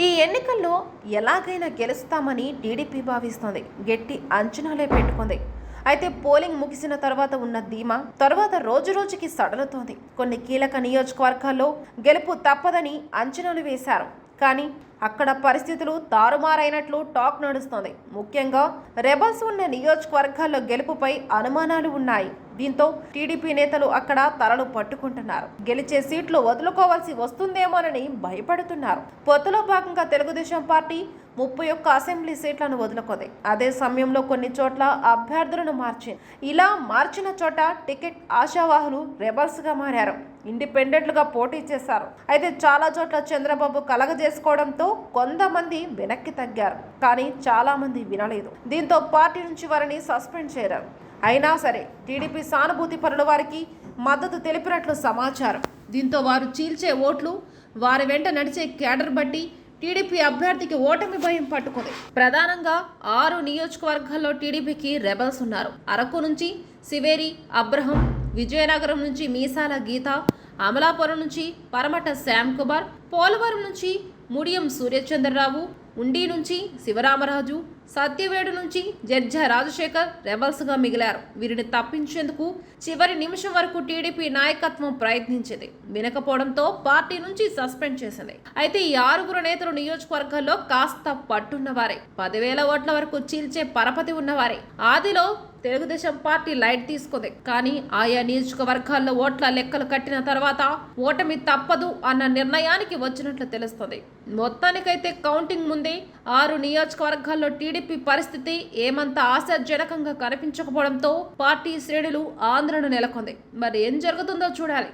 ఈ ఎన్నికల్లో ఎలాగైనా గెలుస్తామని టీడీపీ భావిస్తోంది. గట్టి అంచనాలే పెట్టుకుంది. అయితే పోలింగ్ ముగిసిన తర్వాత ఉన్న ధీమా తర్వాత రోజురోజుకి సడలుతోంది. కొన్ని కీలక నియోజకవర్గాల్లో గెలుపు తప్పదని అంచనాలు వేశారు. కానీ అక్కడ పరిస్థితులు తారుమారైనట్లు టాక్ నడుస్తోంది. ముఖ్యంగా రెబల్స్ ఉన్న నియోజకవర్గాల్లో గెలుపుపై అనుమానాలు ఉన్నాయి. దీంతో టీడీపీ నేతలు అక్కడ తలలు పట్టుకుంటున్నారు. గెలిచే సీట్లు వదులుకోవాల్సి వస్తుందేమోనని భయపడుతున్నారు. పొత్తులో భాగంగా తెలుగుదేశం పార్టీ 31 అసెంబ్లీ సీట్లను వదులుకుంది. అదే సమయంలో కొన్ని చోట్ల అభ్యర్థులను మార్చింది. ఇలా మార్చిన చోట టికెట్ ఆశావాహులు రెబల్స్ గా మారారు. ఇండిపెండెంట్లుగా పోటీ చేశారు. అయితే చాలా చోట్ల చంద్రబాబు కలగజేసుకోవడంతో కొంతమంది వెనక్కి తగ్గారు. కానీ చాలా మంది వినలేదు. దీంతో పార్టీ నుంచి వారిని సస్పెండ్ చేయరు. అయినా సరే టీడీపీ సానుభూతి పరుల వారికి మద్దతు తెలిపినట్లు సమాచారం. దీంతో వారు చీల్చే ఓట్లు వారి వెంట నడిచే క్యాడర్ బట్టి టీడీపీ అభ్యర్థికి ఓటమి భయం పట్టుకుంది. ప్రధానంగా 6 నియోజకవర్గాల్లో టీడీపీకి రెబల్స్ ఉన్నారు. అరకు నుంచి సివేరి అబ్రహం, విజయనగరం నుంచి మీసాల గీత, అమలాపురం నుంచి పరమట శ్యామ్ కుమార్, పోలవరం నుంచి ముడియం సూర్యచంద్రరావు, ఉండి నుంచి శివరామరాజు, సత్యవేడు నుంచి జడ్జ రాజశేఖర్ రెబల్స్గా మిగిలారు. వీరిని తప్పించేందుకు చివరి నిమిషం వరకు టీడీపీ నాయకత్వం ప్రయత్నించింది. వినకపోవడంతో పార్టీ నుంచి సస్పెండ్ చేసింది. అయితే ఈ 6 నేతలు నియోజకవర్గాల్లో కాస్త పట్టున్నవారే. 10,000 ఓట్ల వరకు చీల్చే పరపతి ఉన్నవారే. ఆదిలో తెలుగుదేశం పార్టీ లైట్ తీసుకుంది. కానీ ఆయా నియోజకవర్గాల్లో ఓట్ల లెక్కలు కట్టిన తర్వాత ఓటమి తప్పదు అన్న నిర్ణయానికి వచ్చినట్లు తెలుస్తుంది. మొత్తానికైతే కౌంటింగ్ ముందే 6 నియోజకవర్గాల్లో టీడీపీ పరిస్థితి ఏమంత ఆశాజనకంగా కనిపించకపోవడంతో పార్టీ శ్రేణులు ఆందోళన నెలకొంది. మరి ఏం జరుగుతుందో చూడాలి.